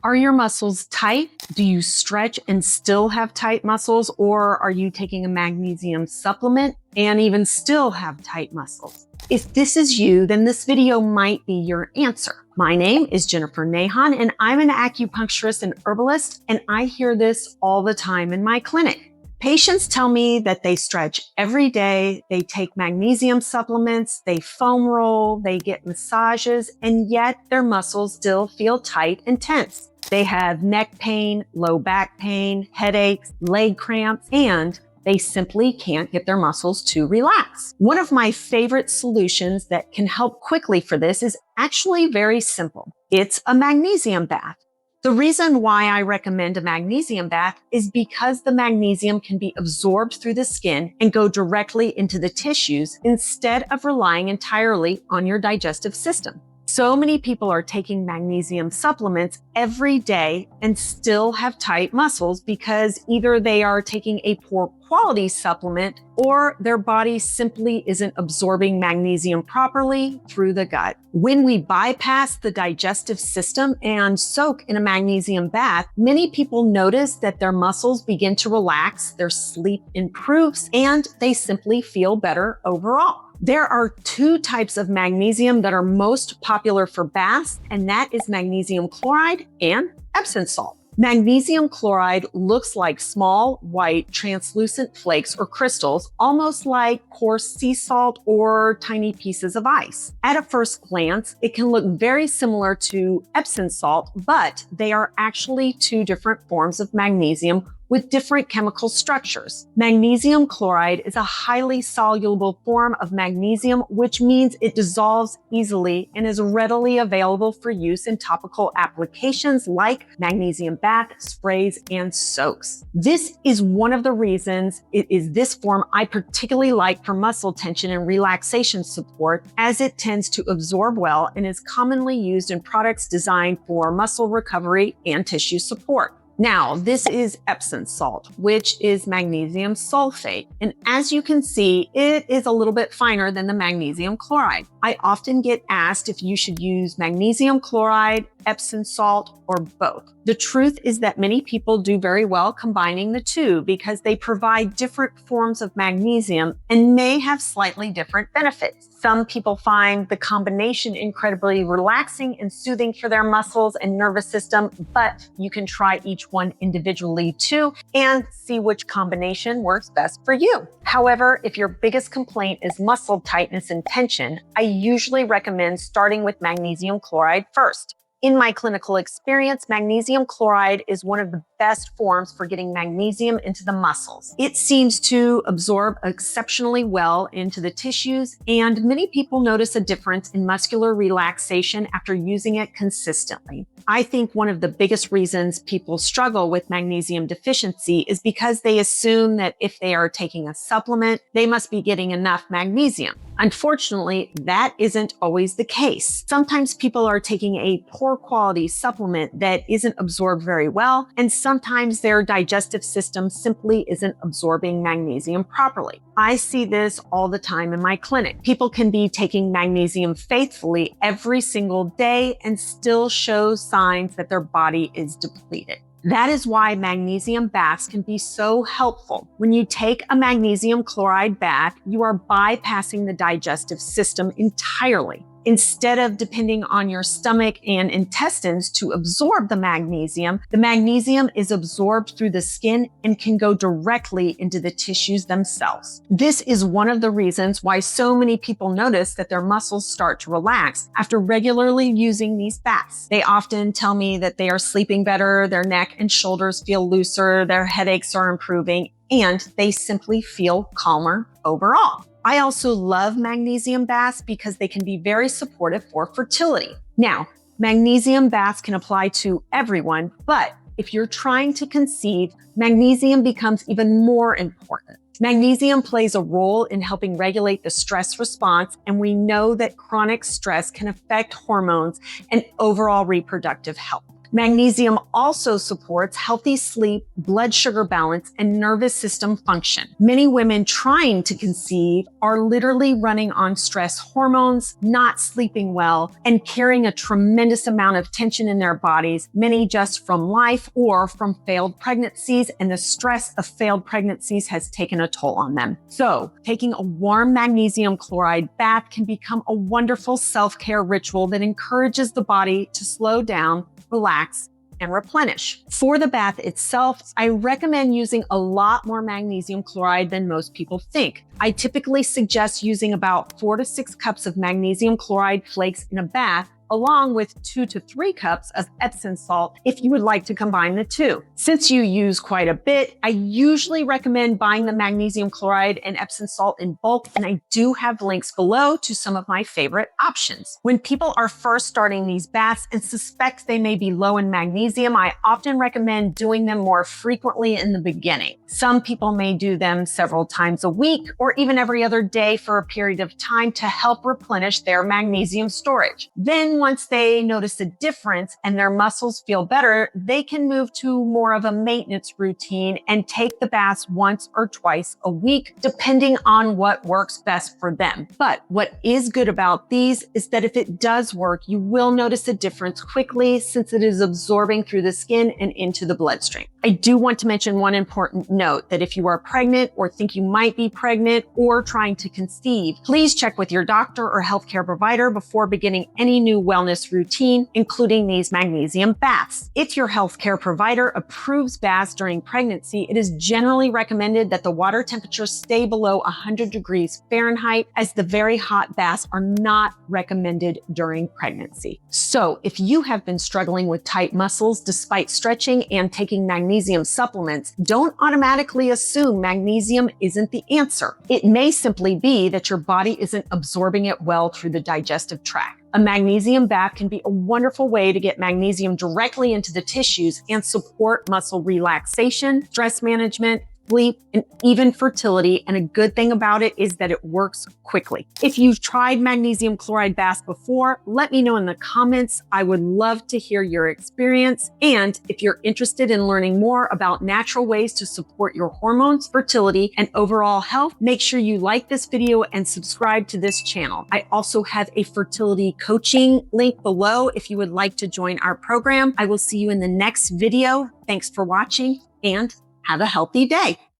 Are your muscles tight? Do you stretch and still have tight muscles, or are you taking a magnesium supplement and even still have tight muscles? If this is you, then this video might be your answer. My name is Jennifer Nahan, and I'm an acupuncturist and herbalist, and I hear this all the time in my clinic. Patients tell me that they stretch every day, they take magnesium supplements, they foam roll, they get massages, and yet their muscles still feel tight and tense. They have neck pain, low back pain, headaches, leg cramps, and they simply can't get their muscles to relax. One of my favorite solutions that can help quickly for this is actually very simple. It's a magnesium bath. The reason why I recommend a magnesium bath is because the magnesium can be absorbed through the skin and go directly into the tissues instead of relying entirely on your digestive system. So many people are taking magnesium supplements every day and still have tight muscles because either they are taking a poor quality supplement or their body simply isn't absorbing magnesium properly through the gut. When we bypass the digestive system and soak in a magnesium bath, many people notice that their muscles begin to relax, their sleep improves, and they simply feel better overall. There are two types of magnesium that are most popular for baths, and that is magnesium chloride and Epsom salt. Magnesium chloride looks like small, white, translucent flakes or crystals, almost like coarse sea salt or tiny pieces of ice. At a first glance, it can look very similar to Epsom salt, but they are actually two different forms of magnesium with different chemical structures. Magnesium chloride is a highly soluble form of magnesium, which means it dissolves easily and is readily available for use in topical applications like magnesium bath, sprays, and soaks. This is one of the reasons it is this form I particularly like for muscle tension and relaxation support, as it tends to absorb well and is commonly used in products designed for muscle recovery and tissue support. Now, this is Epsom salt, which is magnesium sulfate. And as you can see, it is a little bit finer than the magnesium chloride. I often get asked if you should use magnesium chloride, Epsom salt, or both. The truth is that many people do very well combining the two because they provide different forms of magnesium and may have slightly different benefits. Some people find the combination incredibly relaxing and soothing for their muscles and nervous system, but you can try each one individually too and see which combination works best for you. However, if your biggest complaint is muscle tightness and tension, I usually recommend starting with magnesium chloride first. In my clinical experience, magnesium chloride is one of the best forms for getting magnesium into the muscles. It seems to absorb exceptionally well into the tissues, and many people notice a difference in muscular relaxation after using it consistently. I think one of the biggest reasons people struggle with magnesium deficiency is because they assume that if they are taking a supplement, they must be getting enough magnesium. Unfortunately, that isn't always the case. Sometimes people are taking a poor quality supplement that isn't absorbed very well, and sometimes their digestive system simply isn't absorbing magnesium properly. I see this all the time in my clinic. People can be taking magnesium faithfully every single day and still show signs that their body is depleted. That is why magnesium baths can be so helpful. When you take a magnesium chloride bath, you are bypassing the digestive system entirely. Instead of depending on your stomach and intestines to absorb the magnesium is absorbed through the skin and can go directly into the tissues themselves. This is one of the reasons why so many people notice that their muscles start to relax after regularly using these baths. They often tell me that they are sleeping better, their neck and shoulders feel looser, their headaches are improving, and they simply feel calmer overall. I also love magnesium baths because they can be very supportive for fertility. Now, magnesium baths can apply to everyone, but if you're trying to conceive, magnesium becomes even more important. Magnesium plays a role in helping regulate the stress response, and we know that chronic stress can affect hormones and overall reproductive health. Magnesium also supports healthy sleep, blood sugar balance, and nervous system function. Many women trying to conceive are literally running on stress hormones, not sleeping well, and carrying a tremendous amount of tension in their bodies, many just from life or from failed pregnancies, and the stress of failed pregnancies has taken a toll on them. So, taking a warm magnesium chloride bath can become a wonderful self-care ritual that encourages the body to slow down, relax, and replenish. For the bath itself, I recommend using a lot more magnesium chloride than most people think. I typically suggest using about 4 to 6 cups of magnesium chloride flakes in a bath, along with 2 to 3 cups of Epsom salt if you would like to combine the two. Since you use quite a bit, I usually recommend buying the magnesium chloride and Epsom salt in bulk, and I do have links below to some of my favorite options. When people are first starting these baths and suspect they may be low in magnesium, I often recommend doing them more frequently in the beginning. Some people may do them several times a week or even every other day for a period of time to help replenish their magnesium storage. Then once they notice a difference and their muscles feel better, they can move to more of a maintenance routine and take the baths once or twice a week, depending on what works best for them. But what is good about these is that if it does work, you will notice a difference quickly since it is absorbing through the skin and into the bloodstream. I do want to mention one important note that if you are pregnant or think you might be pregnant or trying to conceive, please check with your doctor or healthcare provider before beginning any new wellness routine, including these magnesium baths. If your healthcare provider approves baths during pregnancy, it is generally recommended that the water temperature stay below 100 degrees Fahrenheit, as the very hot baths are not recommended during pregnancy. So if you have been struggling with tight muscles despite stretching and taking magnesium supplements, don't automatically assume magnesium isn't the answer. It may simply be that your body isn't absorbing it well through the digestive tract. A magnesium bath can be a wonderful way to get magnesium directly into the tissues and support muscle relaxation, stress management, sleep, and even fertility. And a good thing about it is that it works quickly. If you've tried magnesium chloride baths before, let me know in the comments. I would love to hear your experience. And if you're interested in learning more about natural ways to support your hormones, fertility, and overall health, make sure you like this video and subscribe to this channel. I also have a fertility coaching link below if you would like to join our program. I will see you in the next video. Thanks for watching and have a healthy day.